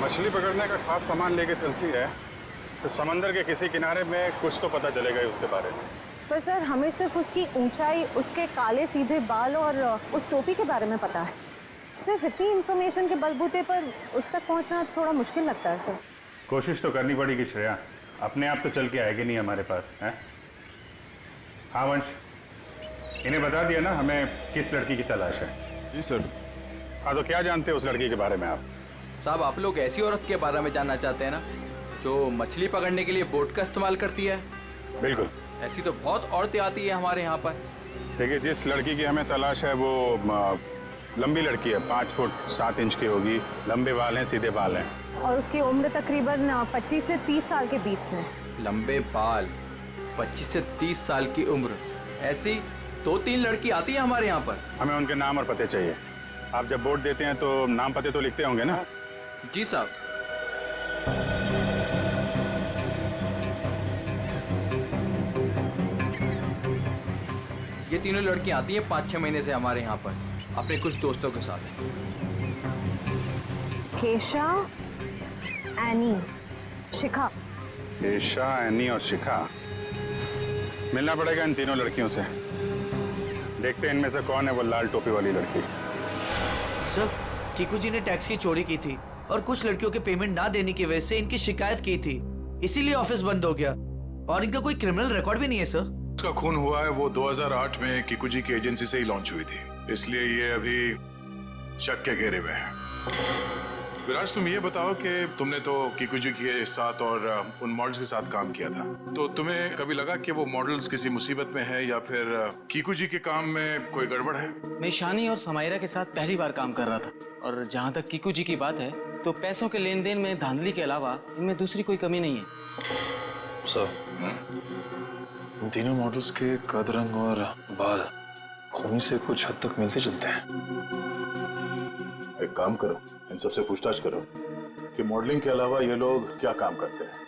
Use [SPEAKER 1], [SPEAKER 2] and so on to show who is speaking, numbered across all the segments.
[SPEAKER 1] मछली पकड़ने का खास सामान लेके चलती है तो समंदर के किसी किनारे में कुछ तो पता चलेगा ही उसके बारे में।
[SPEAKER 2] पर सर हमें सिर्फ उसकी ऊंचाई, उसके काले सीधे बाल और उस टोपी के बारे में पता है। सिर्फ इतनी इन्फॉर्मेशन के बलबूते पर उस तक पहुंचना थोड़ा मुश्किल लगता है सर।
[SPEAKER 1] कोशिश तो करनी पड़ेगी श्रेया, अपने आप तो चल के आएगी नहीं हमारे पास है। हाँ वंश, इन्हें बता दिया ना हमें किस लड़की की तलाश है?
[SPEAKER 3] जी सर।
[SPEAKER 1] हाँ तो क्या जानते हैं उस लड़की के बारे में आप?
[SPEAKER 4] साहब आप लोग ऐसी औरत के बारे में जानना चाहते हैं ना जो मछली पकड़ने के लिए बोट का इस्तेमाल करती है?
[SPEAKER 1] बिल्कुल।
[SPEAKER 4] ऐसी तो बहुत औरतें आती है हमारे यहाँ पर।
[SPEAKER 1] देखिए जिस लड़की की हमें तलाश है वो लंबी लड़की है, 5 फुट 7 इंच की होगी, लंबे बाल हैं, सीधे बाल हैं।
[SPEAKER 2] और उसकी उम्र तकरीबन 25 से 30 साल के बीच में।
[SPEAKER 4] लंबे बाल, 25 से 30 साल की उम्र, ऐसी 2-3 लड़की आती है हमारे यहाँ पर।
[SPEAKER 1] हमें उनके नाम और पते चाहिए। आप जब वोट देते हैं तो नाम पते तो लिखते होंगे ना?
[SPEAKER 4] जी साहब। ये तीनों लड़कियां आती हैं 5-6 महीने से हमारे यहाँ पर अपने कुछ दोस्तों के साथ।
[SPEAKER 2] केशा, एनी, शिखा।
[SPEAKER 1] केशा, एनी और शिखा। मिलना पड़ेगा इन तीनों लड़कियों से। देखते हैं इनमें से कौन है वो लाल टोपी वाली लड़की।
[SPEAKER 5] सर, कीकू जी ने टैक्स की चोरी की थी और कुछ लड़कियों के पेमेंट ना देने की वजह से इनकी शिकायत की थी, इसीलिए ऑफिस बंद हो गया। और इनका कोई क्रिमिनल रिकॉर्ड भी नहीं है सर।
[SPEAKER 3] उसका खून हुआ है वो 2008 में कीकू जी की एजेंसी से ही लॉन्च हुई थी, इसलिए ये अभी शक के घेरे में है। विराज तुम ये बताओ कि तुमने तो कीकू जी के साथ और उन मॉडल्स के साथ काम किया था, तो तुम्हें कभी लगा कि वो मॉडल्स किसी मुसीबत में है या फिर कीकू जी के काम में कोई गड़बड़ है?
[SPEAKER 6] मैं शानी और समायरा के साथ पहली बार काम कर रहा था, और जहाँ तक कीकू जी की बात है तो पैसों के लेन देन में धांधली के अलावा इनमें दूसरी कोई कमी नहीं है।
[SPEAKER 7] सर, इन तीनों मॉडल्स के कद, रंग और बाल खूनी से कुछ हद तक मिलते जुलते हैं।
[SPEAKER 3] एक काम करो, इन सबसे पूछताछ करो कि मॉडलिंग के अलावा ये लोग क्या काम करते हैं,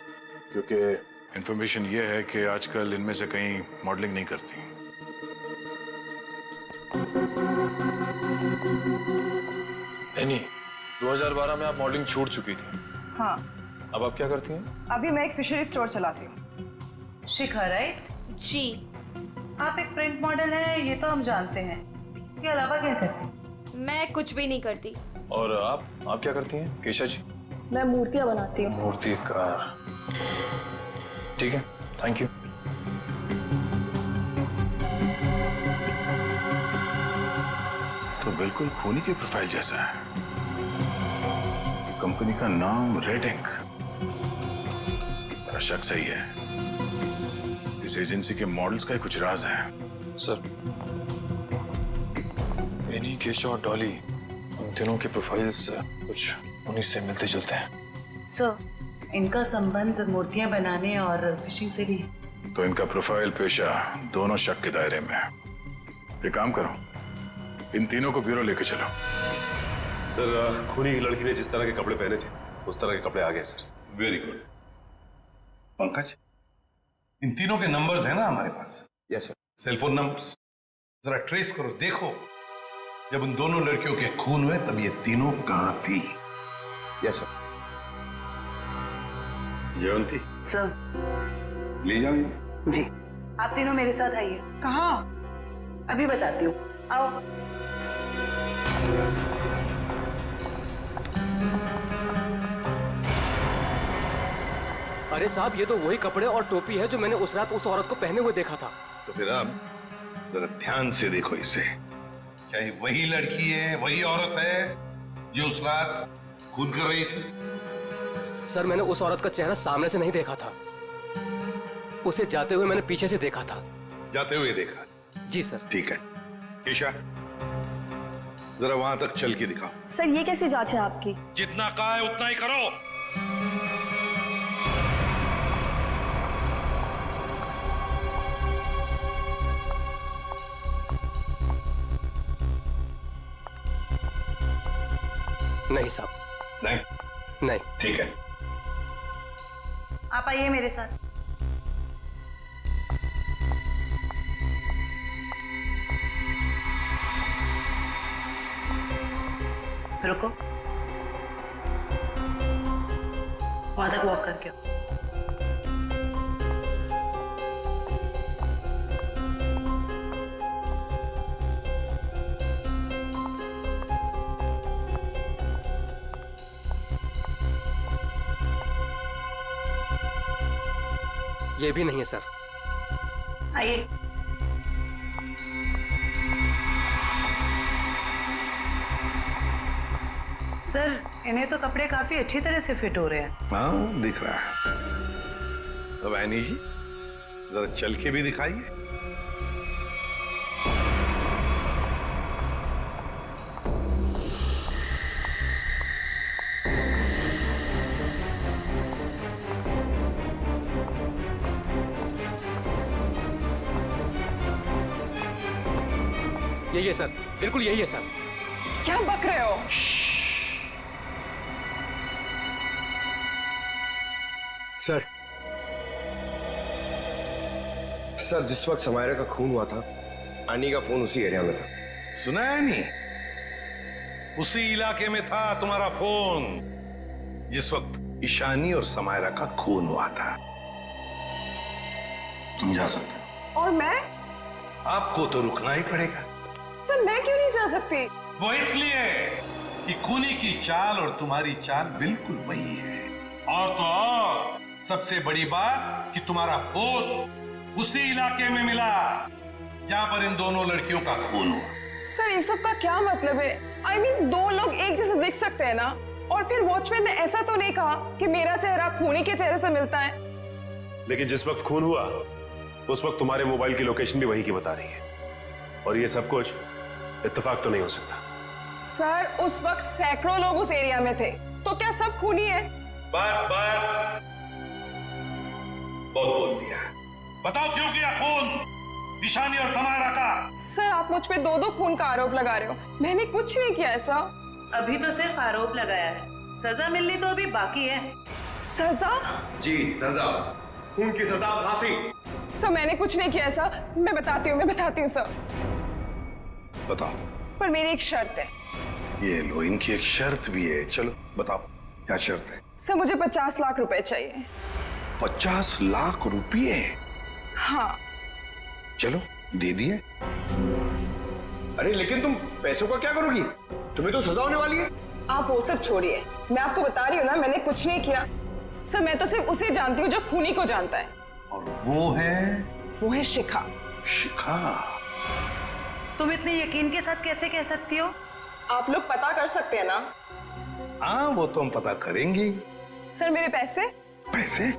[SPEAKER 3] क्योंकि इंफॉर्मेशन ये है कि आजकल इनमें से कहीं मॉडलिंग नहीं करती।
[SPEAKER 7] एनी, 2012 में आप मॉडलिंग छूट चुकी थी।
[SPEAKER 8] हाँ।
[SPEAKER 7] अब आप क्या करती हैं?
[SPEAKER 8] अभी मैं एक फिशरी स्टोर चलाती हूँ। शिखा, राइट?
[SPEAKER 9] जी।
[SPEAKER 8] आप एक प्रिंट मॉडल है, ये तो हम जानते हैं। इसके अलावा क्या करती हैं?
[SPEAKER 9] मैं कुछ भी नहीं करती।
[SPEAKER 7] और आप क्या करती हैं केशा जी?
[SPEAKER 8] मैं मूर्तियाँ बनाती हूँ।
[SPEAKER 7] मूर्तिकार। ठीक है, थैंक यू।
[SPEAKER 3] तो बिल्कुल खूनी की प्रोफाइल जैसा है। कंपनी का नाम रेड इंक। मेरा शक सही है, इस एजेंसी के मॉडल्स का ही कुछ राज है।
[SPEAKER 7] सर, एनी, केशा और डॉली, उन तीनों के प्रोफाइल्स कुछ उन्हीं से मिलते जुलते हैं।
[SPEAKER 8] सर, इनका संबंध मूर्तियाँ बनाने और फिशिंग से भी है।
[SPEAKER 3] तो इनका प्रोफाइल पेशा दोनों शक के दायरे में है। एक काम करो, इन तीनों को ब्यूरो लेके चलो।
[SPEAKER 10] सर, खूनी की लड़की ने जिस तरह के कपड़े पहने थे उस तरह के कपड़े आ गए सर।
[SPEAKER 11] Very good. पंकज, इन तीनों के नंबर्स हैं ना हमारे पास?
[SPEAKER 10] Yes sir.
[SPEAKER 11] सेलफोन नंबर्स जरा ट्रेस करो, देखो जब उन दोनों लड़कियों के खून हुए तब ये तीनों कहां थी।
[SPEAKER 10] Yes sir.
[SPEAKER 11] जयंती
[SPEAKER 8] सर।
[SPEAKER 11] ले जाओ।
[SPEAKER 8] जी। आप तीनों मेरे साथ आइए। कहाँ? अभी बताती हूँ, आओ।
[SPEAKER 4] अरे साहब, ये तो वही कपड़े और टोपी है जो मैंने उस रात उस औरत को पहने हुए देखा था।
[SPEAKER 11] तो फिर आप जरा ध्यान से देखो इसे। क्या ये वही लड़की है, वही औरत है जो उस रात खून कर रही थी?
[SPEAKER 4] सर, मैंने उस औरत का चेहरा सामने से नहीं देखा था, उसे जाते हुए मैंने पीछे से देखा था।
[SPEAKER 11] जाते हुए देखा?
[SPEAKER 4] जी सर।
[SPEAKER 11] ठीक है। केशा, जरा वहां तक चल के दिखाओ।
[SPEAKER 9] सर, ये कैसी जांच है आपकी?
[SPEAKER 11] जितना कहा है उतना ही करो।
[SPEAKER 4] नहीं साहब। नहीं।
[SPEAKER 11] ठीक है,
[SPEAKER 8] आप आइए मेरे साथ। रुको। वहां तक वॉक करके आओ।
[SPEAKER 12] ये भी नहीं है सर।
[SPEAKER 8] आइए। सर इन्हें तो कपड़े काफी अच्छी तरह से फिट हो रहे हैं।
[SPEAKER 11] हाँ दिख रहा है। अब ऐनी जी जरा चल के भी दिखाइए।
[SPEAKER 12] यही है सर, बिल्कुल यही है सर।
[SPEAKER 8] क्या बक रहे हो?
[SPEAKER 13] सर सर जिस वक्त समायरा का खून हुआ था आनी का फोन उसी एरिया में था।
[SPEAKER 11] सुना है नहीं? उसी इलाके में था तुम्हारा फोन जिस वक्त ईशानी और समायरा का खून हुआ था। तुम जा सकते हो।
[SPEAKER 8] और मैं?
[SPEAKER 11] आपको तो रुकना ही पड़ेगा।
[SPEAKER 8] सर मैं क्यों नहीं जा सकती?
[SPEAKER 11] वो इसलिए कि खूनी की चाल और तुम्हारी चाल बिल्कुल वही है। और तो और सबसे बड़ी बात कि तुम्हारा फोन उसी इलाके में मिला जहां पर इन दोनों लड़कियों का खून हुआ।
[SPEAKER 8] सर इन सब का क्या मतलब है? I mean, दो लोग एक जैसे दिख सकते हैं ना? और फिर वॉचमैन ने ऐसा तो नहीं कहा कि मेरा चेहरा खूनी के चेहरे से मिलता है।
[SPEAKER 10] लेकिन जिस वक्त खून हुआ उस वक्त तुम्हारे मोबाइल की लोकेशन भी वहीं की बता रही है, और ये सब कुछ इत्तेफाक तो नहीं हो सकता।
[SPEAKER 8] सर उस वक्त सैकड़ों लोग उस एरिया में थे, तो क्या सब खूनी है?
[SPEAKER 11] बस बस बहुत बोल दिया। बताओ क्यों किया खून ईशानी और समायरा का?
[SPEAKER 8] सर आप मुझ पे दो दो खून का आरोप लगा रहे हो। मैंने कुछ नहीं किया ऐसा।
[SPEAKER 14] अभी तो सिर्फ आरोप लगाया है, सजा मिलनी तो अभी बाकी है।
[SPEAKER 8] सजा?
[SPEAKER 13] जी सजा, खून की सजा फांसी।
[SPEAKER 8] सर मैंने कुछ नहीं किया ऐसा। मैं बताती हूँ सर।
[SPEAKER 11] बताओ।
[SPEAKER 8] पर मेरी एक शर्त है।
[SPEAKER 11] ये लो, इनकी एक शर्त भी है। चलो बताओ क्या शर्त है?
[SPEAKER 8] सर मुझे 50 लाख रुपए चाहिए।
[SPEAKER 11] 50 लाख रुपये?
[SPEAKER 8] हाँ।
[SPEAKER 11] चलो दे दिए।
[SPEAKER 13] अरे लेकिन तुम पैसों का क्या करोगी? तुम्हें तो सजा होने वाली है।
[SPEAKER 8] आप वो सब छोड़िए, मैं आपको बता रही हूँ ना, मैंने कुछ नहीं किया। सर मैं तो सिर्फ उसे जानती हूँ जो खूनी को जानता है।
[SPEAKER 11] और वो है
[SPEAKER 8] शिखा।
[SPEAKER 11] शिखा?
[SPEAKER 14] तुम इतने यकीन के साथ कैसे कह सकती हो?
[SPEAKER 8] आप लोग पता कर सकते हैं ना?
[SPEAKER 11] हाँ वो तो हम पता करेंगे।
[SPEAKER 8] सर मेरे पैसे?
[SPEAKER 11] पैसे?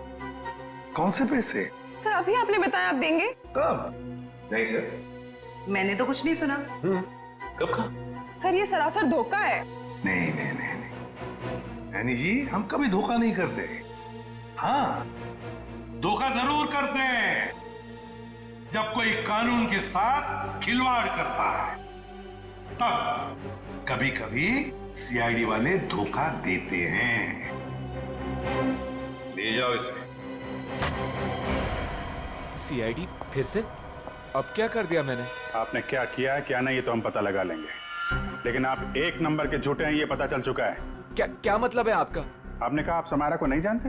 [SPEAKER 11] कौन से पैसे?
[SPEAKER 8] सर अभी आपने बताया आप देंगे।
[SPEAKER 11] कब?
[SPEAKER 13] नहीं सर,
[SPEAKER 14] मैंने तो कुछ नहीं सुना।
[SPEAKER 10] कब कहा?
[SPEAKER 8] सर ये सरासर धोखा है।
[SPEAKER 11] नहीं नहीं नहीं नहीं ऐनी जी, हम कभी धोखा नहीं करते। हाँ धोखा जरूर करते हैं जब कोई कानून के साथ खिलवाड़ करता है, तब कभी कभी सीआईडी वाले धोखा देते हैं। ले जाओ इसे।
[SPEAKER 15] सीआईडी फिर से? अब क्या कर दिया मैंने?
[SPEAKER 1] आपने क्या किया है क्या नहीं ये तो हम पता लगा लेंगे, लेकिन आप एक नंबर के झूठे हैं ये पता चल चुका है।
[SPEAKER 15] क्या मतलब है आपका?
[SPEAKER 1] आपने कहा आप समायरा को नहीं जानते।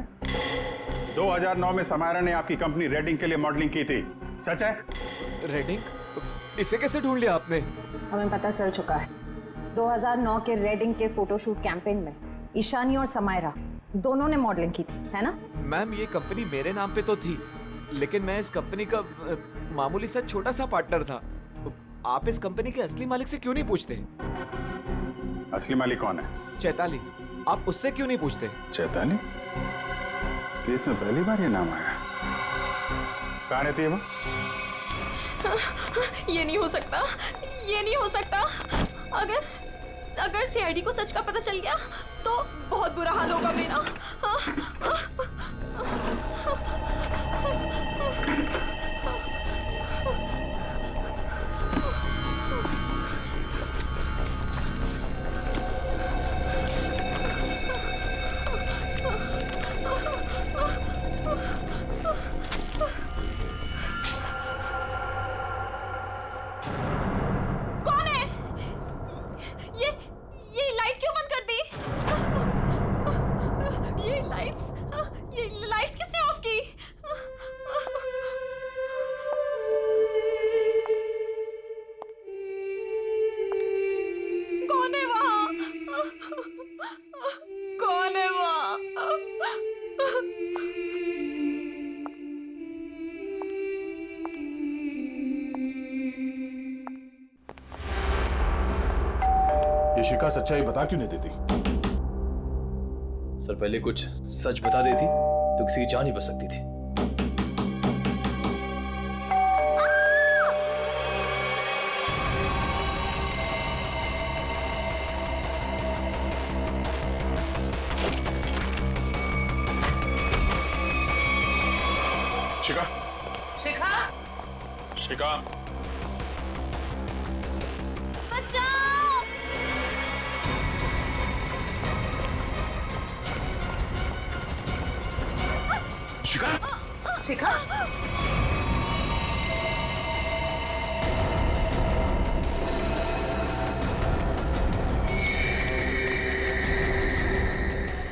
[SPEAKER 1] 2009 में समायरा ने आपकी कंपनी रेडिंग के लिए मॉडलिंग की थी, सच है?
[SPEAKER 15] रेडिंग? इसे कैसे ढूंढ लिया आपने?
[SPEAKER 2] हमें पता चल चुका है। 2009 के रेडिंग के फोटोशूट कैंपेन में ईशानी और समायरा दोनों ने मॉडलिंग की थी, है ना?
[SPEAKER 15] मैम ये कंपनी मेरे नाम पे तो थी, लेकिन मैं इस कंपनी का मामूली सा छोटा सा पार्टनर था। आप इस कंपनी के असली मालिक से क्यों नहीं पूछते?
[SPEAKER 1] असली मालिक कौन है?
[SPEAKER 15] चैताली। आप उससे क्यों नहीं पूछते?
[SPEAKER 1] चैताली? केस में पहली बार ये नाम आया। कहाँ रहती है वो?
[SPEAKER 9] ये नहीं हो सकता, ये नहीं हो सकता। अगर सीआईडी को सच का पता चल गया तो बहुत बुरा हाल होगा मेरा। कौन है? ये लाइट क्यों बंद कर दी?
[SPEAKER 3] ये शिका सच्चाई बता क्यों नहीं देती?
[SPEAKER 7] सर पहले कुछ सच बता देती तो किसी की जान ही बच सकती थी।
[SPEAKER 3] शिका,
[SPEAKER 14] शिखा,
[SPEAKER 3] शिका,
[SPEAKER 9] बचाओ!
[SPEAKER 3] शिका,
[SPEAKER 14] शिखा,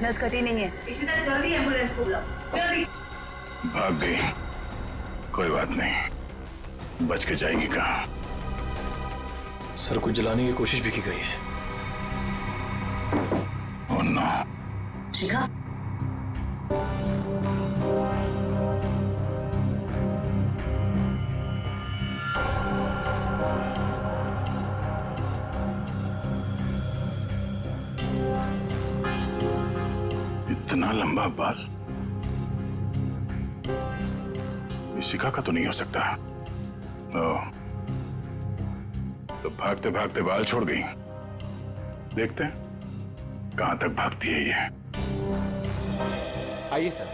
[SPEAKER 14] नस कटी नहीं है। इशिता जल्दी एम्बुलेंस को बुलाओ, जल्दी।
[SPEAKER 3] भाग गई। कोई बात नहीं, बच के जाएगी कहाँ?
[SPEAKER 7] सर को जलाने की कोशिश भी की गई है।
[SPEAKER 3] Oh no.
[SPEAKER 14] शिखा,
[SPEAKER 3] इतना लंबा बाल ये शिखा का तो नहीं हो सकता। ओह, तो भागते भागते बाल छोड़ गई। देखते हैं कहां तक भागती है ये।
[SPEAKER 15] आइए सर।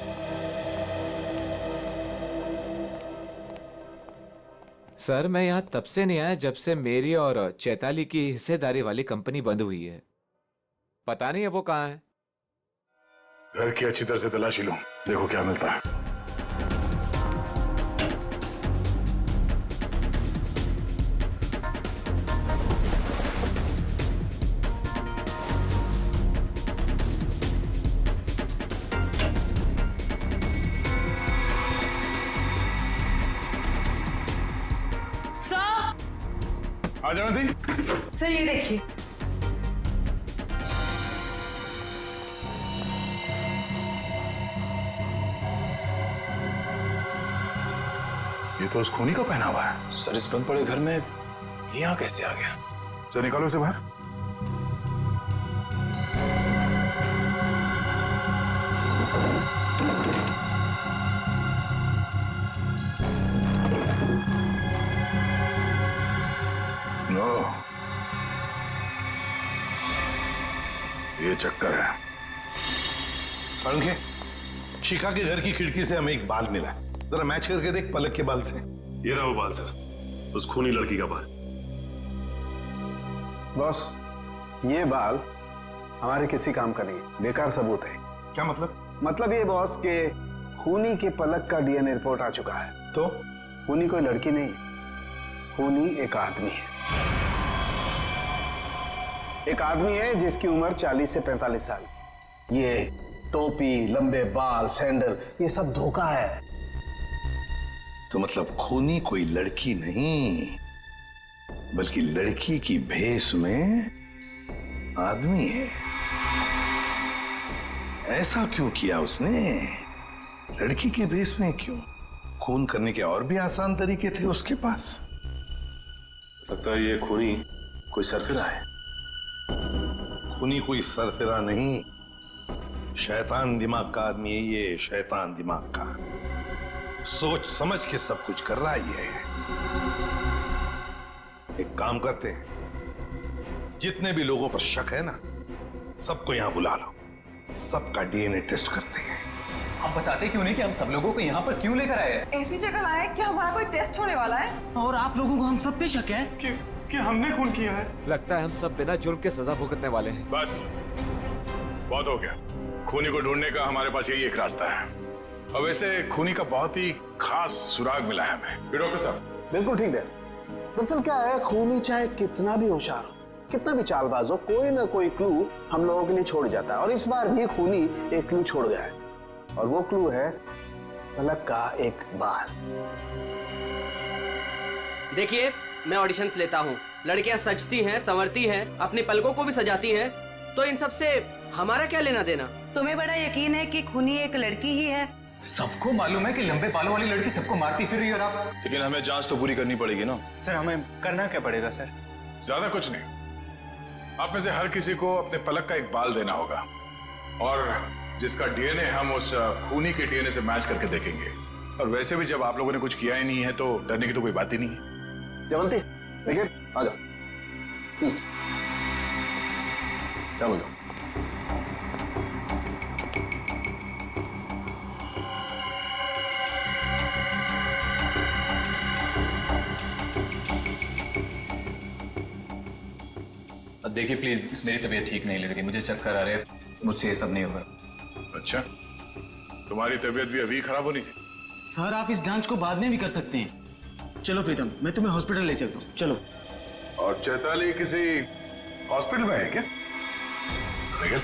[SPEAKER 15] सर मैं यहाँ तब से नहीं आया जब से मेरी और चैताली की हिस्सेदारी वाली कंपनी बंद हुई है। पता नहीं है वो कहाँ है।
[SPEAKER 3] घर की अच्छी तरह से तलाशी लो, देखो क्या मिलता है। आ जाओ दी।
[SPEAKER 14] सर ये देखिए।
[SPEAKER 3] ये तो उस खूनी का पहना हुआ है।
[SPEAKER 7] सर इस बंद पड़े घर में यहाँ कैसे आ गया?
[SPEAKER 3] चल निकालो उसे बाहर। नो, ये चक्कर है।
[SPEAKER 11] सारंगे, शिखा के घर की खिड़की से हमें एक बाल मिला है। जरा मैच करके देख पलक के बाल से।
[SPEAKER 10] ये रहा वो बाल सर, उस खूनी लड़की का बाल।
[SPEAKER 16] बॉस, ये बाल हमारे किसी काम का नहीं है, बेकार सबूत है।
[SPEAKER 11] क्या मतलब?
[SPEAKER 16] मतलब ये बॉस के खूनी के पलक का डीएनए रिपोर्ट आ चुका है।
[SPEAKER 11] तो
[SPEAKER 16] खूनी कोई लड़की नहीं है, खूनी एक आदमी है। एक आदमी है जिसकी उम्र 40 से 45 साल। ये टोपी, लंबे बाल, सैंडल, ये सब धोखा है।
[SPEAKER 11] तो मतलब खूनी कोई लड़की नहीं, बल्कि लड़की की भेष में आदमी है। ऐसा क्यों किया उसने? लड़की के भेष में क्यों? खून करने के और भी आसान तरीके थे उसके पास।
[SPEAKER 10] लगता है ये खूनी कोई सरफिरा है।
[SPEAKER 11] खूनी कोई सरफिरा नहीं, शैतान दिमाग का आदमी है ये, शैतान दिमाग का। सोच समझ के सब कुछ कर रहा है ये। एक काम करते हैं, जितने भी लोगों पर शक है ना, सबको यहां बुला लो, सबका डीएनए टेस्ट करते हैं।
[SPEAKER 17] आप बताते क्यों नहीं कि हम सब लोगों को यहाँ पर क्यों लेकर आए?
[SPEAKER 8] ऐसी जगह लाए कि हमारा कोई टेस्ट होने वाला है
[SPEAKER 6] और आप लोगों को हम सब पे शक है
[SPEAKER 15] कि हमने खून किया है। लगता है हम सब बिना जुर्म के सजा भुगतने वाले हैं।
[SPEAKER 3] बस बहुत हो गया। खूनी को ढूंढने का हमारे पास यही एक रास्ता है। और वैसे खूनी का बहुत ही खास सुराग मिला है हमें। डॉक्टर साहब
[SPEAKER 16] बिल्कुल ठीक है। दरअसल क्या है, खूनी चाहे कितना भी होशियार हो, कितना भी चालबाज हो, कोई ना कोई क्लू हम लोगों के लिए छोड़ जाता है। और इस बार भी खूनी एक क्लू छोड़ गया है, और वो क्लू है पलक का एक बाल।
[SPEAKER 18] देखिए, मैं ऑडिशंस लेता हूँ, लड़कियां सजती हैं, संवरती हैं, अपनी पलकों को भी सजाती हैं, तो इन सब से हमारा क्या लेना देना?
[SPEAKER 14] तुम्हें बड़ा यकीन है कि खूनी एक लड़की ही है?
[SPEAKER 17] सबको मालूम है कि लंबे बालों वाली लड़की सबको मारती फिर रही है, और आप।
[SPEAKER 7] लेकिन हमें जांच तो पूरी करनी पड़ेगी ना।
[SPEAKER 6] सर हमें करना क्या पड़ेगा सर?
[SPEAKER 3] ज्यादा कुछ नहीं, आप में से हर किसी को अपने पलक का एक बाल देना होगा और जिसका डीएनए हम उस खूनी के डीएनए से मैच करके देखेंगे। और वैसे भी जब आप लोगों ने कुछ किया ही नहीं है तो डरने की तो कोई बात ही नहीं है।
[SPEAKER 16] जयवंती देखिए आ जाओ। चलो जाओ।
[SPEAKER 17] देखिए प्लीज, मेरी तबीयत ठीक नहीं लग रही, मुझे चक्कर आ रहे हैं, मुझसे ये सब नहीं होगा।
[SPEAKER 3] अच्छा, तुम्हारी तबीयत भी अभी खराब होनी थी?
[SPEAKER 6] सर आप इस जांच को बाद में भी कर सकते हैं। चलो प्रीतम, मैं तुम्हें हॉस्पिटल ले चलता हूँ, चलो।
[SPEAKER 3] और चैताली किसी हॉस्पिटल में है क्या? निकल।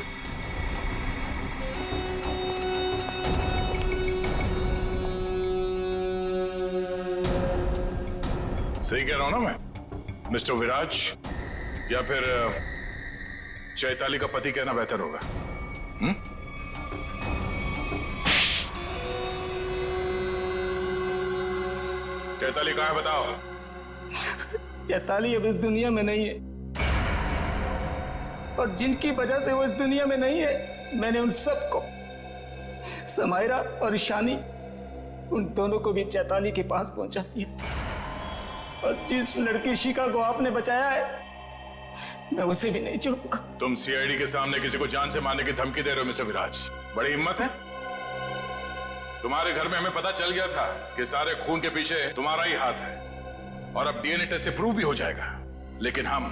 [SPEAKER 3] सही कह रहा हूं ना मैं? मिस्टर विराज या फिर चैताली का पति कहना बेहतर होगा। चैताली कहाँ है बताओ?
[SPEAKER 6] चैताली अब इस दुनिया में नहीं है और जिनकी वजह से वो इस दुनिया में नहीं है, मैंने उन सबको, समायरा और ईशानी, उन दोनों को भी चैताली के पास पहुंचा दिया। और जिस लड़की शिखा को आपने बचाया है, मैं उसे भी नहीं छोड़ूंगा।
[SPEAKER 3] तुम सीआईडी के सामने किसी को जान से मारने की धमकी दे रहे हो मिस्टर विराज, बड़ी हिम्मत है तुम्हारे। घर में हमें पता चल गया था कि सारे खून के पीछे तुम्हारा ही हाथ है और अब डीएनए टेस्ट से प्रूव भी हो जाएगा, लेकिन हम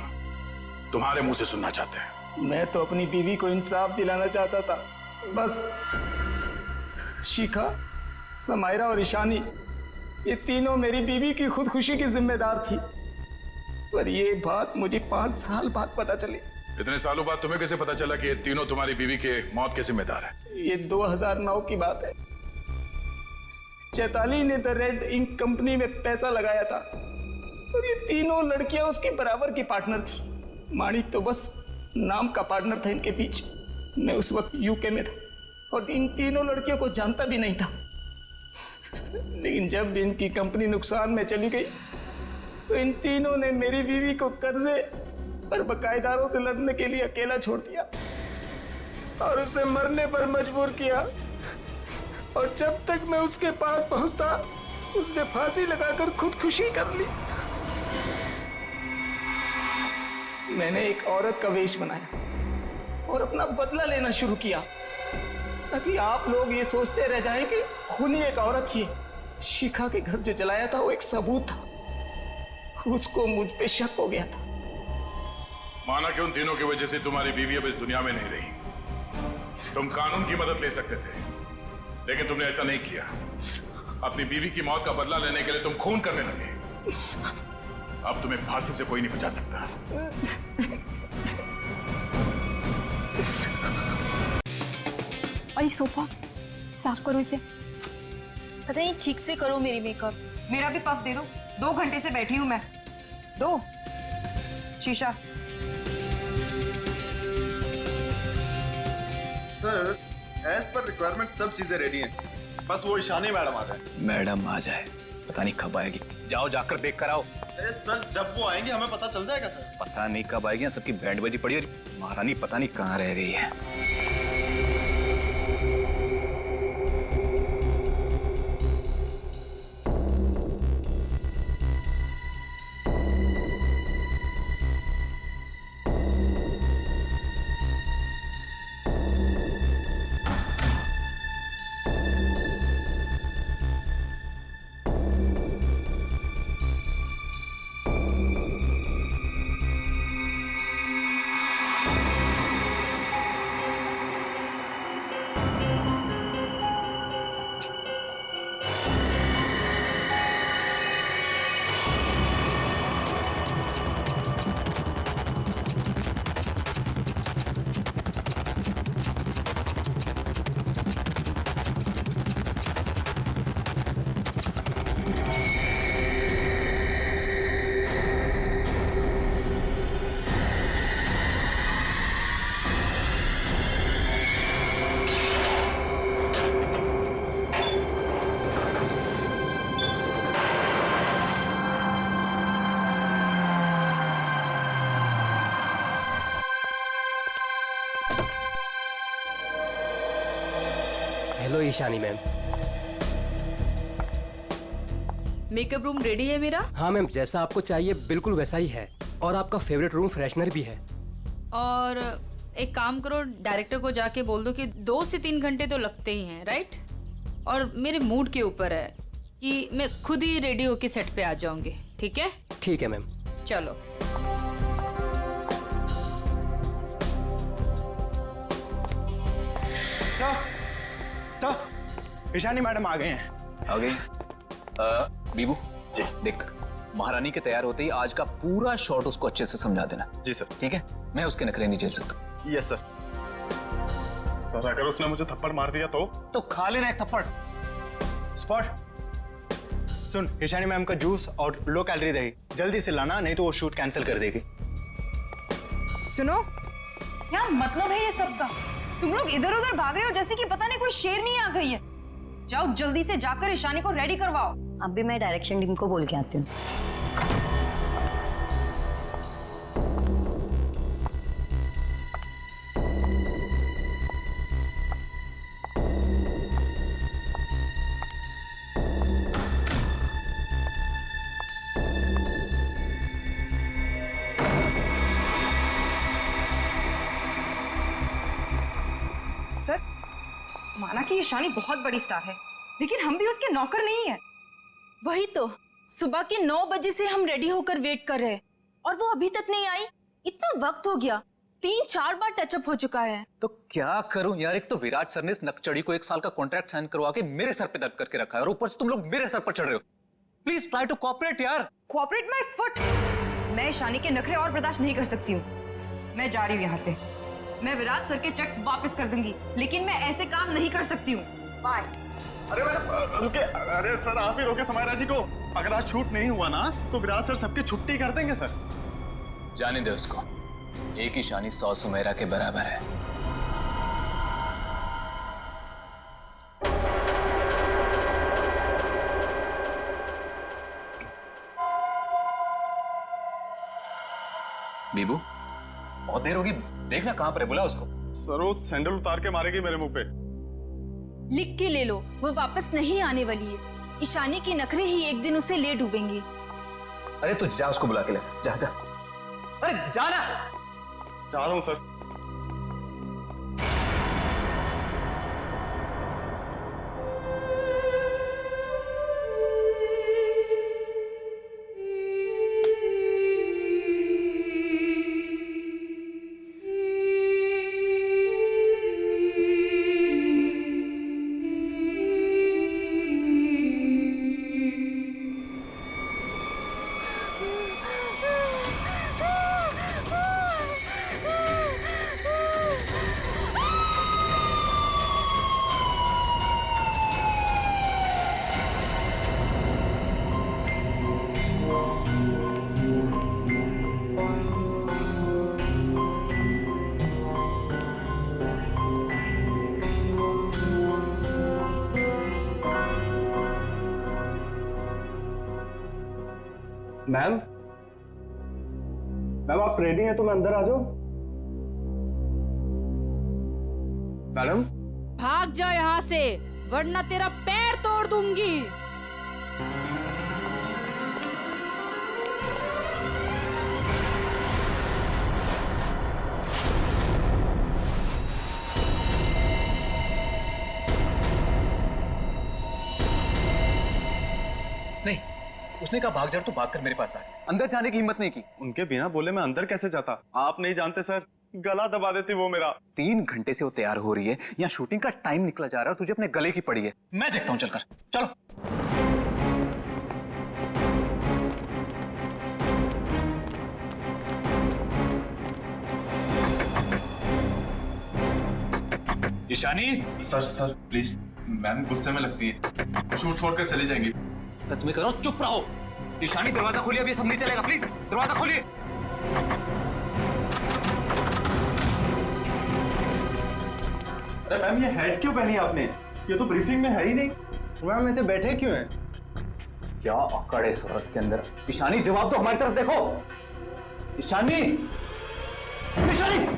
[SPEAKER 3] तुम्हारे मुंह से सुनना चाहते हैं।
[SPEAKER 6] मैं तो अपनी बीवी को इंसाफ दिलाना चाहता था, बस शिखा, समायरा और ईशानी, ये तीनों मेरी बीवी की खुदकुशी की जिम्मेदार थी। पर ये बात मुझे 5 साल बाद पता चली।
[SPEAKER 3] इतने सालों बाद तुम्हें कैसे पता चला कि ये तीनों तुम्हारी बीवी के मौत के जिम्मेदार है?
[SPEAKER 6] ये 2009 की बात है। चैताली ने द रेड इंक कंपनी में पैसा लगाया था और ये तीनों लड़कियां उसके बराबर की पार्टनर थी। माणिक तो बस नाम का पार्टनर था इनके बीच। मैं उस वक्त यूके में था और इन तीनों लड़कियों को जानता भी नहीं था। लेकिन जब इनकी कंपनी नुकसान में चली गई तो इन तीनों ने मेरी बीवी को कर्जे और बकायेदारों से लड़ने के लिए अकेला छोड़ दिया और उसे मरने पर मजबूर किया। और जब तक मैं उसके पास पहुंचता, उसने फांसी लगाकर खुदकुशी कर ली। मैंने एक औरत का वेश बनाया और अपना बदला लेना शुरू किया ताकि आप लोग ये सोचते रह जाएं कि खूनी एक औरत थी। शिखा के घर जो जलाया था वो एक सबूत था, उसको मुझ पे शक हो गया था।
[SPEAKER 3] माना कि उन तीनों की वजह से तुम्हारी बीवी अब इस दुनिया में नहीं रही। तुम कानून की मदद ले सकते थे, लेकिन तुमने ऐसा नहीं किया। अपनी बीवी की मौत का बदला लेने के लिए तुम खून करने लगे। अब तुम्हें फांसी से कोई नहीं बचा सकता।
[SPEAKER 9] और ये सोफा साफ करो इसे। पता नहीं ठीक से करो मेरी मेकअप।
[SPEAKER 2] मेरा भी पफ दे दो, 2 घंटे से बैठी हूं मैं। दो शीशा।
[SPEAKER 19] सर, एज पर रिक्वायरमेंट सब चीजें रेडी हैं, बस वो ईशानी मैडम आ जाए।
[SPEAKER 17] मैडम आ जाए, पता नहीं कब आएगी। जाओ जाकर देख कर आओ।
[SPEAKER 19] अरे सर, जब वो आएंगे हमें पता चल जाएगा सर।
[SPEAKER 17] पता नहीं कब आएगी, सबकी बैंड बजी पड़ी और महारानी पता नहीं कहाँ रह गई है।
[SPEAKER 12] Hello Ishani ma'am.
[SPEAKER 9] Makeup room ready है मेरा?
[SPEAKER 12] हाँ मैम, जैसा आपको चाहिए बिल्कुल वैसा ही है, और आपका फेवरेट रूम फ्रेशनर भी है।
[SPEAKER 9] और एक काम करो, डायरेक्टर को जाके बोल दो कि 2 से 3 घंटे तो लगते ही हैं, राइट? और मेरे मूड के ऊपर है कि मैं खुद ही रेडी होके सेट पे आ जाऊंगी, ठीक है?
[SPEAKER 12] ठीक है मैम।
[SPEAKER 9] चलो।
[SPEAKER 20] सर, ईशानी मैडम आ गए हैं।
[SPEAKER 17] आ गई? बीबू जी देख, महारानी के तैयार होते ही आज का पूरा शॉट उसको अच्छे से समझा देना।
[SPEAKER 19] जी सर।
[SPEAKER 17] ठीक है, मैं उसके नखरे नहीं झेल सकता।
[SPEAKER 19] Yes sir. सर अगर उसने मुझे थप्पड़ मार दिया तो
[SPEAKER 17] खा लेना एक थप्पड़।
[SPEAKER 20] स्पॉट सुन, ईशानी मैम का जूस और लो कैलोरी दही जल्दी से लाना, नहीं तो वो शूट कैंसिल कर देगी।
[SPEAKER 8] सुनो, क्या मतलब है ये सब का? तुम लोग इधर उधर भाग रहे हो जैसे कि पता नहीं कोई शेरनी आ गई है। जाओ जल्दी से जाकर ईशानी को रेडी करवाओ।
[SPEAKER 2] अब भी मैं डायरेक्शन टीम को बोल के आती हूँ।
[SPEAKER 8] सर, माना कि ईशानी बहुत बड़ी स्टार है, लेकिन हम भी उसके नौकर नहीं है।
[SPEAKER 9] वही तो, सुबह के 9 बजे से हम रेडी होकर वेट कर रहे हैं और वो अभी तक नहीं आई। इतना वक्त हो गया, 3-4 बार टचअप हो चुका है।
[SPEAKER 17] तो क्या करूं यार, एक तो विराट सर ने इस नकचड़ी को 1 साल का कॉन्ट्रैक्ट साइन करवा के मेरे सर पे दर्द करके रखा है, और ऊपर से तुम लोग मेरे सर पर चढ़ रहे हो। प्लीज ट्राई टू कोऑपरेट यार।
[SPEAKER 8] Cooperate my foot. मैं ईशानी के नखरे और बर्दाश्त नहीं कर सकती हूँ। मैं जा रही हूँ यहाँ से। मैं विराट सर के चेक्स वापस कर दूंगी, लेकिन मैं ऐसे काम नहीं कर सकती हूँ। बाय।
[SPEAKER 19] अरे मैडम रुके, अरे सर आप ही रोके समायरा जी को। अगर आज शूट नहीं हुआ ना तो विराट सर सबकी छुट्टी कर देंगे सर।
[SPEAKER 17] जाने दे उसको, एक ईशानी 100 सुमेरा के बराबर है। बीबू बहुत देर होगी, देखना कहां पर है, बुला उसको।
[SPEAKER 19] सर वो सैंडल उतार के मारेगी मेरे मुंह पे।
[SPEAKER 9] लिख के ले लो, वो वापस नहीं आने वाली है। ईशानी के नखरे ही एक दिन उसे ले डूबेंगे।
[SPEAKER 17] अरे तू जा उसको बुला के ले, जा जा। अरे जाना।
[SPEAKER 19] जा रहा हूं सर।
[SPEAKER 20] मैम, मैम आप रेडी हैं तो मैं अंदर आ जाऊं? मैडम
[SPEAKER 9] भाग जा यहाँ से, वरना तेरा पैर तोड़ दूंगी।
[SPEAKER 17] नहीं, उसने कहा भाग जा, तो भागकर मेरे पास आ गया। अंदर जाने की हिम्मत नहीं की।
[SPEAKER 19] उनके बिना बोले मैं अंदर कैसे जाता? आप नहीं जानते सर, गला दबा देती वो मेरा।
[SPEAKER 17] 3 घंटे से वो तैयार हो रही है, यहाँ शूटिंग का टाइम निकला जा रहा है और तुझे अपने गले की पड़ी है। मैं देखता हूँ, चलकर चलो। ईशानी।
[SPEAKER 19] सर प्लीज, मैम गुस्से में लगती है, शूट छोड़कर चली जाएंगी।
[SPEAKER 17] तो तुम्हें करो, चुप रहो। ईशानी दरवाजा खोलिए, अभी सब नहीं चलेगा, प्लीज दरवाजा खोलिए।
[SPEAKER 19] अरे मैम ये हेड क्यों पहनी आपने? ये तो ब्रीफिंग में है ही नहीं।
[SPEAKER 20] मैम ऐसे बैठे क्यों हैं?
[SPEAKER 17] क्या अकड़ है इस औरत के अंदर। ईशानी जवाब दो, हमारी तरफ देखो। ईशानी, ईशानी।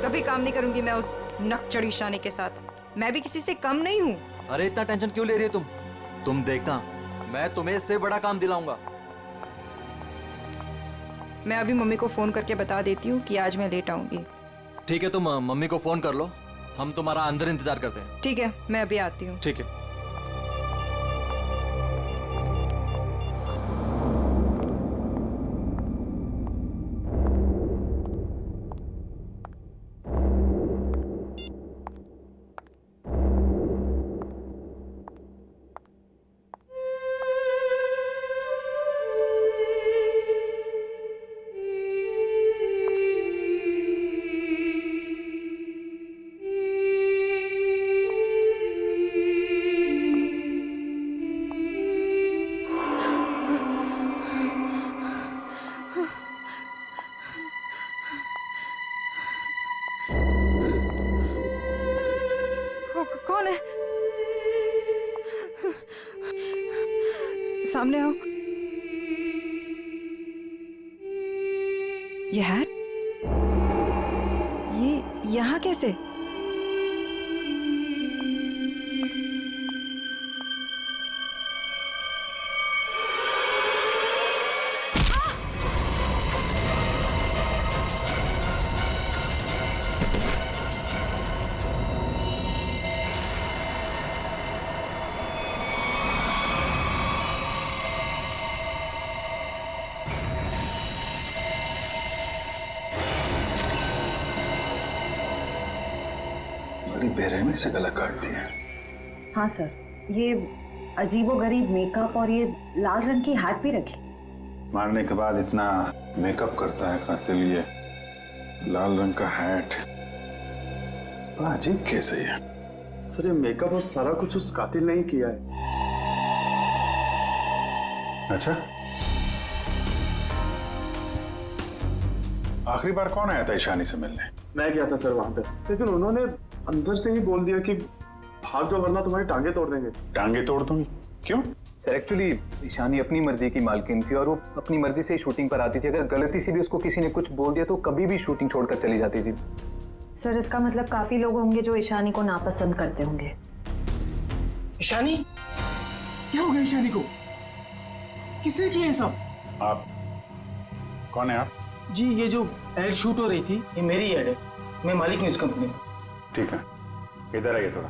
[SPEAKER 8] कभी काम नहीं करूंगी मैं उस नकचड़ी शानी के साथ। मैं भी किसी से कम नहीं हूँ।
[SPEAKER 15] अरे इतना टेंशन क्यों ले रही हो तुम देखना, मैं तुम्हें इससे बड़ा काम दिलाऊंगा।
[SPEAKER 8] मैं अभी मम्मी को फोन करके बता देती हूँ कि आज मैं लेट आऊंगी।
[SPEAKER 15] ठीक है, तुम मम्मी को फोन कर लो, हम तुम्हारा अंदर इंतजार करते हैं।
[SPEAKER 8] ठीक है, मैं अभी आती हूँ।
[SPEAKER 15] ठीक है।
[SPEAKER 8] कौन है? सामने आओ। ये है? ये यहाँ कैसे?
[SPEAKER 7] बेरहमी से गला काट दिया।
[SPEAKER 2] हाँ सर, ये अजीबोगरीब मेकअप और ये लाल रंग की हैट भी रखी।
[SPEAKER 7] मारने के बाद इतना मेकअप करता है कातिल, ये लाल रंग का हैट, बड़ा अजीब केस है ये।
[SPEAKER 19] सर ये मेकअप और सारा कुछ उस कातिल ने ही किया है।
[SPEAKER 1] अच्छा, आखिरी बार कौन आया था ईशानी से मिलने?
[SPEAKER 19] मैं गया था सर वहां पे, लेकिन उन्होंने अंदर से ही बोल दिया कि भाग जाओ वरना तुम्हारी टांगे तोड़ देंगे।
[SPEAKER 1] टांगे तोड़ दूंगी? क्यों?
[SPEAKER 17] सर एक्चुअली ईशानी अपनी मर्जी की मालकिन थी और वो अपनी मर्जी से ही शूटिंग पर आती थी। अगर गलती से भी उसको किसी ने कुछ बोल दिया तो कभी भी शूटिंग छोड़कर चली जाती थी।
[SPEAKER 2] सर इसका मतलब काफी लोग होंगे जो ईशानी को नापसंद करते होंगे।
[SPEAKER 6] ईशानी? क्या हो गया ईशानी को? किसने किया ये सब?
[SPEAKER 1] आप कौन है आप?
[SPEAKER 6] जी ये जो एड शूट हो रही थी ये मेरी एड है, मैं मालिक हूँ इस कंपनी में।
[SPEAKER 1] ठीक है, इधर आइए थोड़ा।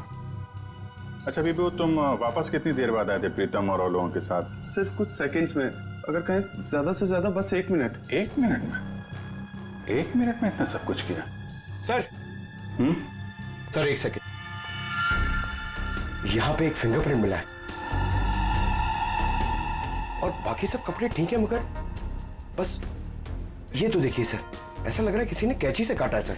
[SPEAKER 1] अच्छा बीबू, तुम वापस कितनी देर बाद आए थे प्रीतम और लोगों के साथ?
[SPEAKER 19] सिर्फ कुछ सेकंड्स में, अगर कहें ज्यादा से ज्यादा बस 1 मिनट।
[SPEAKER 1] 1 मिनट में? 1 मिनट में इतना सब कुछ किया?
[SPEAKER 13] सर सर 1 सेकंड, यहाँ पे एक फिंगरप्रिंट मिला है और बाकी सब कपड़े ठीक है, मगर बस ये तो देखिए सर, ऐसा लग रहा है किसी ने कैंची से काटा है सर।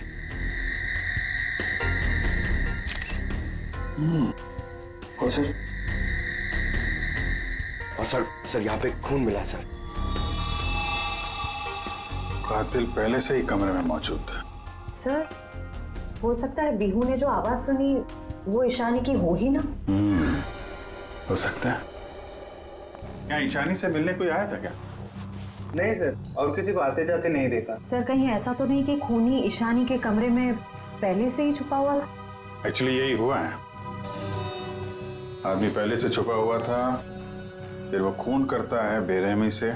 [SPEAKER 13] और सर यहाँ पे खून मिला है सर।
[SPEAKER 1] कातिल पहले से ही कमरे में मौजूद था।
[SPEAKER 2] सर हो सकता है बिहू ने जो आवाज सुनी वो ईशानी की हो ही ना।
[SPEAKER 1] हो सकता है। क्या ईशानी से मिलने कोई आया था क्या?
[SPEAKER 20] नहीं सर, और किसी को आते जाते नहीं देखा।
[SPEAKER 2] सर कहीं ऐसा तो नहीं कि खूनी ईशानी के कमरे में पहले से ही छुपा हुआ था?
[SPEAKER 1] एक्चुअली यही हुआ है, आदमी पहले से छुपा हुआ था, फिर वो खून करता है बेरहमी से,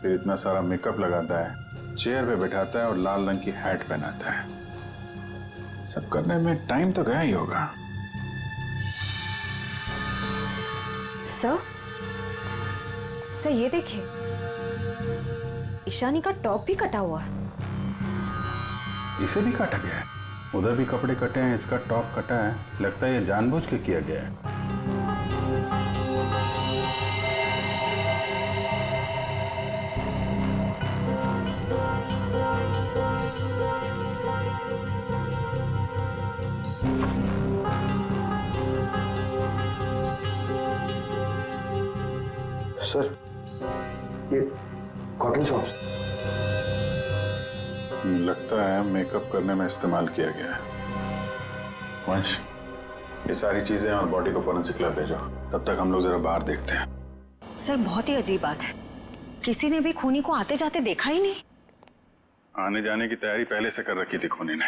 [SPEAKER 1] फिर इतना सारा मेकअप लगाता है, चेयर पे बैठाता है और लाल रंग की हैट पहनाता है। सब करने में टाइम तो गया ही होगा।
[SPEAKER 2] सर ये देखिए, ईशानी का टॉप भी कटा हुआ है।
[SPEAKER 1] इसे भी काटा गया है? उधर भी कपड़े कटे हैं, इसका टॉप कटा है। लगता है ये जानबूझ के किया गया है।
[SPEAKER 13] सर ये कॉटन सॉक्स
[SPEAKER 1] लगता है मेकअप करने में इस्तेमाल किया गया है। वंश, ये सारी चीजें और बॉडी को फोरेंसिक लैब भेजो, तब तक हम लोग जरा बाहर देखते हैं।
[SPEAKER 2] सर बहुत ही अजीब बात है, किसी ने भी खूनी को आते जाते देखा ही नहीं।
[SPEAKER 1] आने जाने की तैयारी पहले से कर रखी थी खूनी ने।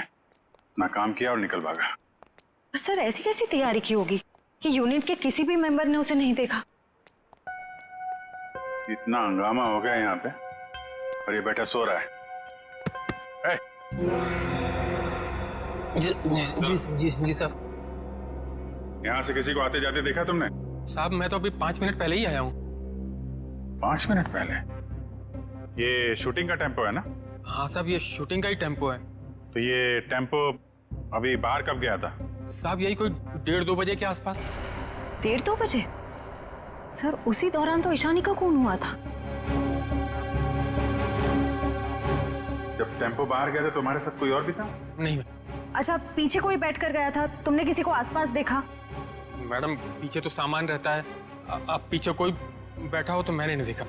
[SPEAKER 1] अपना काम किया और निकल भागा।
[SPEAKER 2] पर सर ऐसी कैसी तैयारी की होगी कि यूनिट के किसी भी मेंबर ने उसे नहीं देखा?
[SPEAKER 1] इतना हंगामा हो गया यहाँ पे और ये बैठा सो रहा है।
[SPEAKER 12] जी साहब।
[SPEAKER 1] यहाँ से किसी को आते जाते देखा तुमने?
[SPEAKER 12] साहब मैं तो अभी 5 मिनट पहले ही आया हूँ।
[SPEAKER 1] 5 मिनट पहले? ये शूटिंग का टेम्पो है ना?
[SPEAKER 12] हाँ साहब, ये शूटिंग का ही टेम्पो है।
[SPEAKER 1] तो ये टेम्पो अभी बाहर कब गया था?
[SPEAKER 12] साहब यही कोई 1:30-2 बजे के आसपास।
[SPEAKER 2] 1:30-2 बजे? सर उसी दौरान तो ईशानी का खून हुआ था।
[SPEAKER 1] जब टेम्पो बाहर गया था तुम्हारे साथ कोई और भी था?
[SPEAKER 12] नहीं।
[SPEAKER 2] अच्छा, पीछे कोई बैठ कर गया था? तुमने किसी को आसपास देखा?
[SPEAKER 12] मैडम पीछे तो सामान रहता है, अब पीछे कोई बैठा हो तो मैंने नहीं देखा।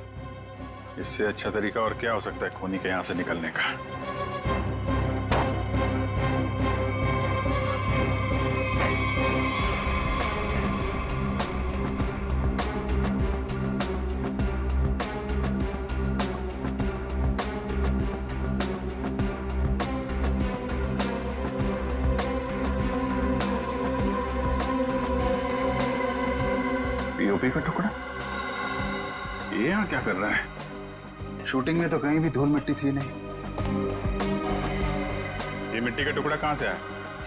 [SPEAKER 1] इससे अच्छा तरीका और क्या हो सकता है खूनी के यहाँ से निकलने का? पीओपी का टुकड़ा ये यहाँ क्या कर रहा है? शूटिंग में तो कहीं भी धूल मिट्टी थी नहीं। ये मिट्टी का टुकड़ा कहाँ से आया?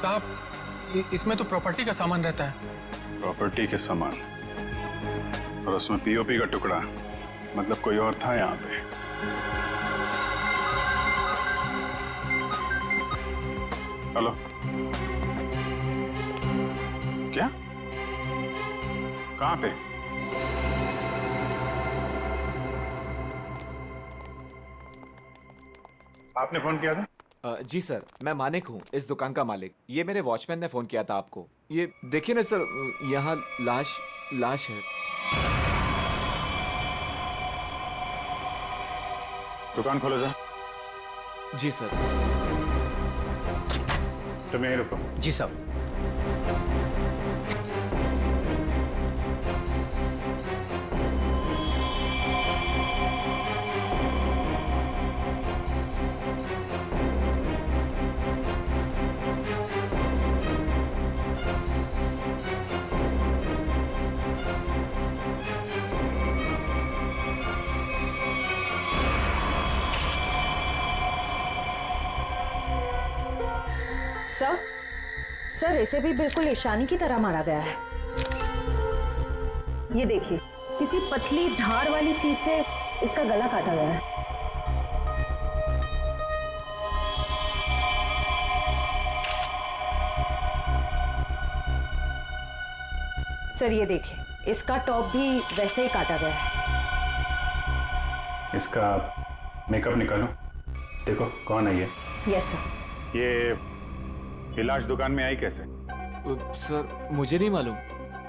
[SPEAKER 12] साहब इसमें तो प्रॉपर्टी का सामान रहता है।
[SPEAKER 1] प्रॉपर्टी के सामान और उसमें पीओपी का टुकड़ा, मतलब कोई और था यहाँ पे। हेलो, क्या? कहाँ पे? आपने फोन किया था?
[SPEAKER 15] जी सर, मैं मानिक हूँ, इस दुकान का मालिक। ये मेरे वॉचमैन ने फोन किया था आपको। ये देखिए ना सर, यहाँ लाश है।
[SPEAKER 1] दुकान खोलो जा।
[SPEAKER 15] जी सर।
[SPEAKER 1] तुम यहीं रुको।
[SPEAKER 12] जी साहब।
[SPEAKER 2] सर इसे भी बिल्कुल ईशानी की तरह मारा गया है। ये देखिए, किसी पतली धार वाली चीज से इसका गला काटा गया है। सर ये देखिए, इसका टॉप भी वैसे ही काटा गया है।
[SPEAKER 1] इसका मेकअप निकालो, देखो कौन है ये।
[SPEAKER 2] Yes sir.
[SPEAKER 1] ये लाश दुकान में आई कैसे?
[SPEAKER 15] सर मुझे नहीं मालूम।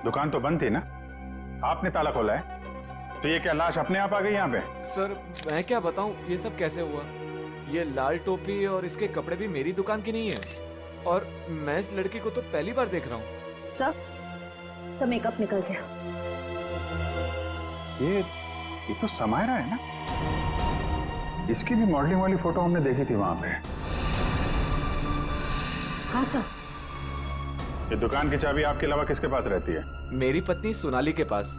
[SPEAKER 1] दुकान तो बंद थी ना, आपने ताला खोला है, तो ये क्या लाश अपने आप आ गई यहाँ पे?
[SPEAKER 15] सर मैं क्या बताऊं, ये सब कैसे हुआ? ये लाल टोपी और इसके कपड़े भी मेरी दुकान की नहीं है, और मैं इस लड़की को तो पहली बार देख रहा हूँ।
[SPEAKER 2] सर मेकअप निकल गया।
[SPEAKER 1] ये तो समायरा है ना? इसकी भी मॉडलिंग वाली फोटो हमने देखी थी वहां पे।
[SPEAKER 2] हाँ सर।
[SPEAKER 1] ये दुकान की चाबी आपके अलावा किसके पास रहती है?
[SPEAKER 15] मेरी पत्नी सोनाली के पास,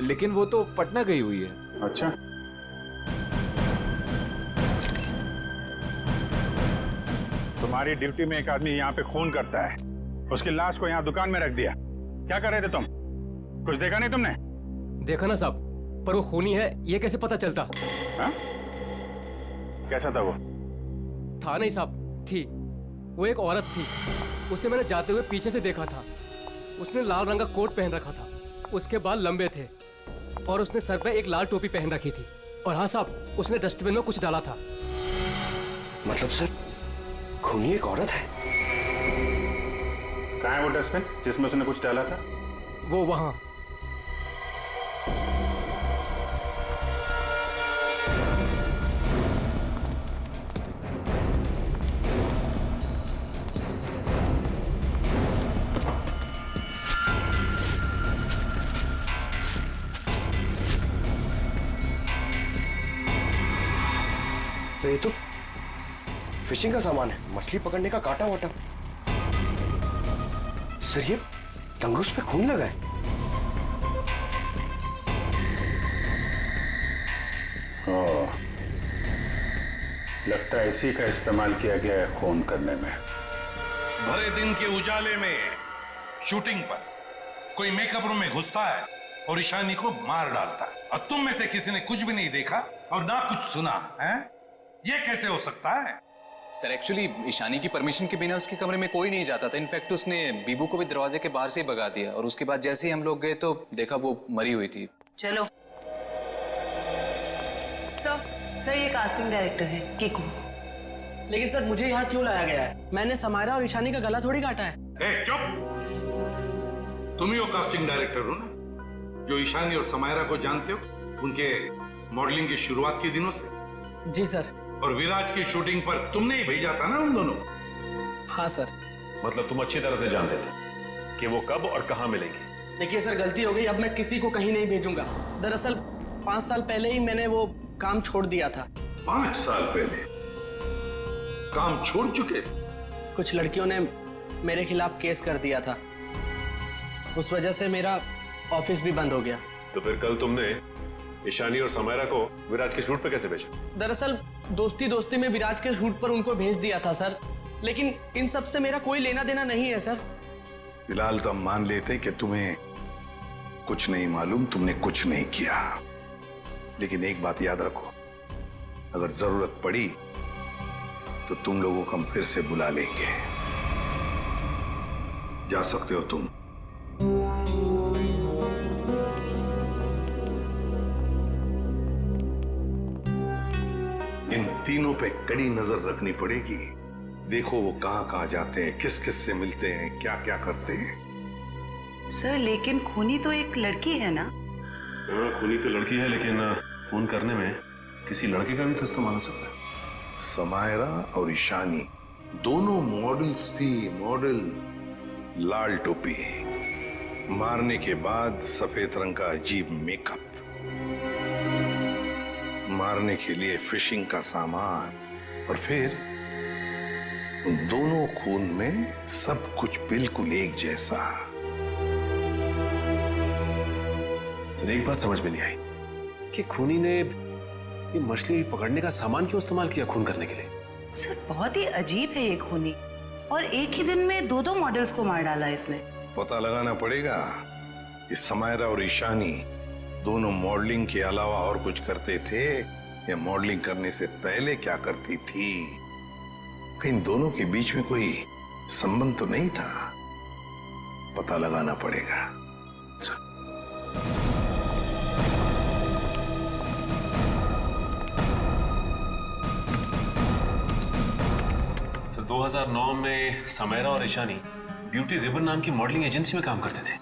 [SPEAKER 15] लेकिन वो तो पटना गई हुई है।
[SPEAKER 1] अच्छा, तुम्हारी ड्यूटी में एक आदमी यहाँ पे खून करता है, उसकी लाश को यहाँ दुकान में रख दिया, क्या कर रहे थे तुम? कुछ देखा नहीं तुमने?
[SPEAKER 12] देखा ना साहब, पर वो खूनी है ये कैसे पता चलता?
[SPEAKER 1] हा? कैसा था वो?
[SPEAKER 12] था नहीं साहब, थी। वो एक औरत थी, उसे मैंने जाते हुए पीछे से देखा था। उसने लाल रंग का कोट पहन रखा था, उसके बाल लंबे थे और उसने सर पे एक लाल टोपी पहन रखी थी। और हाँ साहब, उसने डस्टबिन में कुछ डाला था।
[SPEAKER 13] मतलब सर, खूनी एक औरत है?
[SPEAKER 1] कहाँ है वो डस्टबिन जिसमें उसने कुछ डाला था?
[SPEAKER 12] वो वहां।
[SPEAKER 13] तो ये तो फिशिंग का सामान है, मछली पकड़ने का कांटा वाटा। सर ये टंगूस पे खून लगा है।
[SPEAKER 7] लगता है इसी का इस्तेमाल किया गया है खून करने में।
[SPEAKER 11] भरे दिन के उजाले में शूटिंग पर कोई मेकअप रूम में घुसता है और ईशानी को मार डालता है, और तुम में से किसी ने कुछ भी नहीं देखा और ना कुछ सुना है? ये कैसे हो सकता है?
[SPEAKER 17] सर एक्चुअली ईशानी की परमिशन के बिना उसके कमरे में कोई नहीं जाता था। इनफैक्ट उसने बीबू को भी दरवाजे के बाहर से ही भगा दिया, और उसके बाद जैसे ही हम लोग गए तो देखा वो मरी हुई थी।
[SPEAKER 14] चलो सर ये कास्टिंग डायरेक्टर है कीकू।
[SPEAKER 18] लेकिन सर मुझे यहाँ क्यों लाया गया है? मैंने समायरा और ईशानी का गला थोड़ी काटा है।
[SPEAKER 11] चुप! तुम ही हो कास्टिंग डायरेक्टर हो ना, जो ईशानी और समायरा को जानते हो उनके मॉडलिंग की शुरुआत के दिनों से।
[SPEAKER 18] जी सर।
[SPEAKER 11] और विराज की शूटिंग पर तुमने ही भेजा था ना उन दोनों?
[SPEAKER 18] हाँ सर।
[SPEAKER 10] मतलब तुम अच्छी तरह से जानते थे कि वो कब और कहाँ मिलेंगे।
[SPEAKER 18] देखिए सर गलती हो गई, अब मैं किसी को कहीं नहीं भेजूंगा। दरअसल 5 साल पहले ही मैंने वो काम छोड़ दिया था।
[SPEAKER 11] 5 साल पहले काम छोड़ चुके थे?
[SPEAKER 18] कुछ लड़कियों ने मेरे खिलाफ केस कर दिया था, उस वजह से मेरा ऑफिस भी बंद हो गया।
[SPEAKER 10] तो फिर कल तुमने ईशानी और समायरा को विराज के शूट पे कैसे भेजा?
[SPEAKER 18] दरअसल दोस्ती दोस्ती में विराज के शूट पर उनको भेज दिया था सर, लेकिन इन सब से मेरा कोई लेना देना नहीं है सर।
[SPEAKER 11] फिलहाल तो हम मान लेते कि तुम्हें कुछ नहीं मालूम, तुमने कुछ नहीं किया। लेकिन एक बात याद रखो, अगर जरूरत पड़ी तो तुम लोगों को हम फिर से बुला लेंगे। जा सकते हो तुम। इन तीनों पे कड़ी नजर रखनी पड़ेगी। देखो वो कहां जाते हैं, किस किस से मिलते हैं, क्या क्या करते हैं।
[SPEAKER 14] सर लेकिन खूनी तो एक लड़की है ना?
[SPEAKER 10] हाँ खूनी तो लड़की है, लेकिन खून करने में किसी लड़के का भी तो इस्तेमाल हो सकता है।
[SPEAKER 11] समायरा और ईशानी दोनों मॉडल्स थी, मॉडल। लाल टोपी, मारने के बाद सफेद रंग का अजीब मेकअप, मारने के लिए फिशिंग का सामान, और फिर उन दोनों खून में सब कुछ बिल्कुल एक जैसा।
[SPEAKER 10] तो एक बात समझ में नहीं आई कि खूनी ने ये मछली पकड़ने का सामान क्यों इस्तेमाल किया खून करने के लिए?
[SPEAKER 14] सर बहुत ही अजीब है ये खूनी, और एक ही दिन में 2 मॉडल्स को मार डाला इसने।
[SPEAKER 11] पता लगाना पड़ेगा कि समायरा और ईशानी दोनों मॉडलिंग के अलावा और कुछ करते थे या मॉडलिंग करने से पहले क्या करती थी। इन दोनों के बीच में कोई संबंध तो नहीं था, पता लगाना पड़ेगा।
[SPEAKER 10] सर 2009 में समायरा और ईशानी ब्यूटी रिबन नाम की मॉडलिंग एजेंसी में काम करते थे,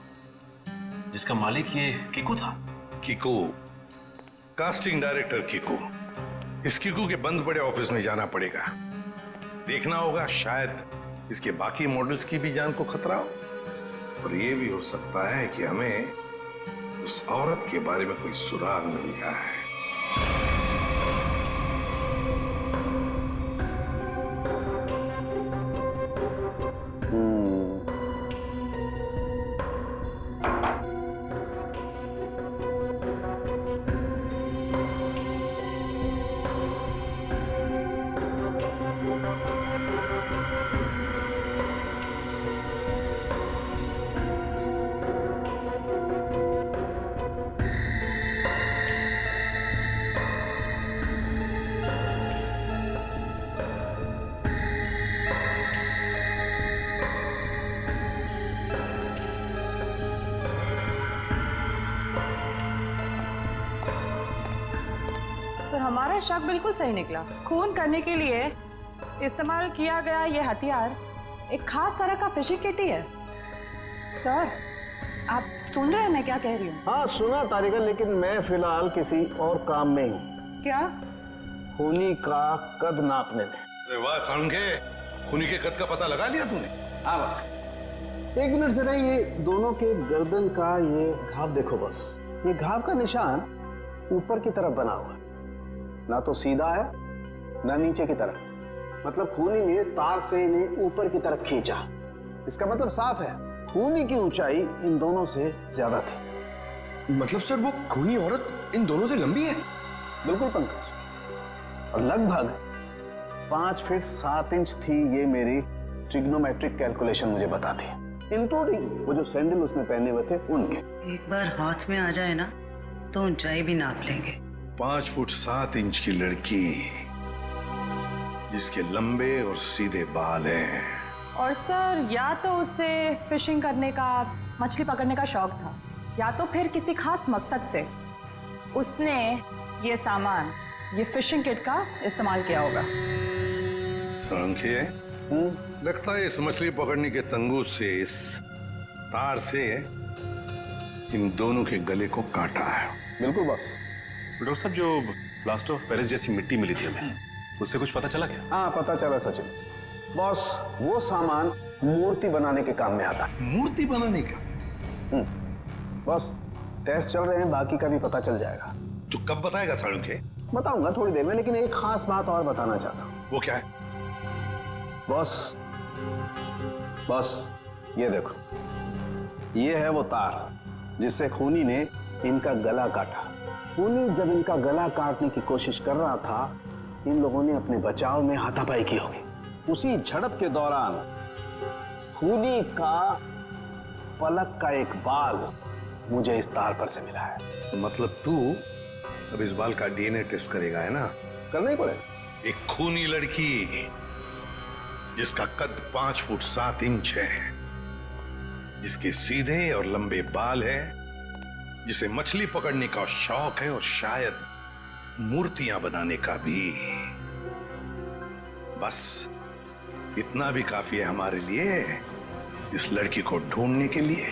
[SPEAKER 10] जिसका मालिक ये कीकू था।
[SPEAKER 11] Kiku, casting director Kiku. इस कीकू के बंद पड़े ऑफिस में जाना पड़ेगा, देखना होगा शायद इसके बाकी मॉडल्स की भी जान को खतरा हो, और ये भी हो सकता है कि हमें उस औरत के बारे में कोई सुराग मिल जाए।
[SPEAKER 2] सर हमारा शक बिल्कुल सही निकला। खून करने के लिए इस्तेमाल किया गया ये हथियार एक खास तरह का फिशिंग किट ही है। सर आप सुन रहे हैं मैं क्या कह रही हूँ?
[SPEAKER 16] हाँ सुना तारिका, लेकिन मैं फिलहाल किसी और काम में हूँ।
[SPEAKER 2] क्या?
[SPEAKER 16] खूनी का कद नापने में।
[SPEAKER 11] अरे वाह साळुंखे, खूनी के कद का पता लगा लिया तूने?
[SPEAKER 16] हाँ बस 1 मिनट से नहीं, ये दोनों के गर्दन का ये घाव देखो बस। ये घाव का निशान ऊपर की तरफ बना हुआ है, ना तो सीधा है ना नीचे की तरफ। मतलब खूनी ने तार से इन्हें ऊपर की तरफ खींचा। इसका मतलब साफ है खूनी की ऊंचाई इन दोनों से ज्यादा थी।
[SPEAKER 13] मतलब सर वो खूनी औरत इन दोनों से लंबी है?
[SPEAKER 16] बिल्कुल पंकज, और लगभग 5 फीट 7 इंच थी, ये मेरी ट्रिग्नोमेट्रिक कैलकुलेशन मुझे बताती है, इंक्लूडिंग वो जो सैंडल उसने पहने हुए थे उनके।
[SPEAKER 14] एक बार हाथ में आ जाए ना तो ऊंचाई भी नाप लेंगे।
[SPEAKER 11] 5 फुट 7 इंच की लड़की जिसके लंबे और सीधे बाल हैं।
[SPEAKER 2] और सर या तो उसे फिशिंग करने का, मछली पकड़ने का शौक था, या तो फिर किसी खास मकसद से उसने ये सामान, ये फिशिंग किट का इस्तेमाल किया होगा।
[SPEAKER 11] सांख्य, लगता है इस मछली पकड़ने के तंगूर से, इस तार से इन दोनों के गले को काटा है।
[SPEAKER 16] बिल्कुल बॉस।
[SPEAKER 10] डॉक्टर साहब, जो प्लास्टर ऑफ पेरिस जैसी मिट्टी मिली थी हमें, उससे कुछ पता चला क्या?
[SPEAKER 16] हाँ पता चला सचिन। बॉस, वो सामान मूर्ति बनाने के काम में आता है।
[SPEAKER 11] मूर्ति बनाने का?
[SPEAKER 16] बॉस, टेस्ट चल रहे हैं, बाकी का भी पता चल जाएगा।
[SPEAKER 11] तो कब बताएगा सांख्य?
[SPEAKER 16] बताऊंगा थोड़ी देर में, लेकिन एक खास बात और बताना चाहता हूँ।
[SPEAKER 11] वो क्या है?
[SPEAKER 16] बॉस, ये देखो, ये है वो तार जिससे खूनी ने इनका गला काटा। खूनी जब इनका गला काटने की कोशिश कर रहा था, इन लोगों ने अपने बचाव में हाथापाई की होगी। उसी झड़प के दौरान खूनी का पलक का एक बाल मुझे इस तार पर से मिला है।
[SPEAKER 11] तो मतलब तू अब इस बाल का डीएनए टेस्ट करेगा, है ना?
[SPEAKER 16] करना ही पड़ेगा।
[SPEAKER 11] एक खूनी लड़की जिसका कद 5 फुट 7 इंच है, जिसके सीधे और लंबे बाल है, जिसे मछली पकड़ने का शौक है और शायद मूर्तियां बनाने का भी। बस इतना भी काफी है हमारे लिए इस लड़की को ढूंढने के लिए।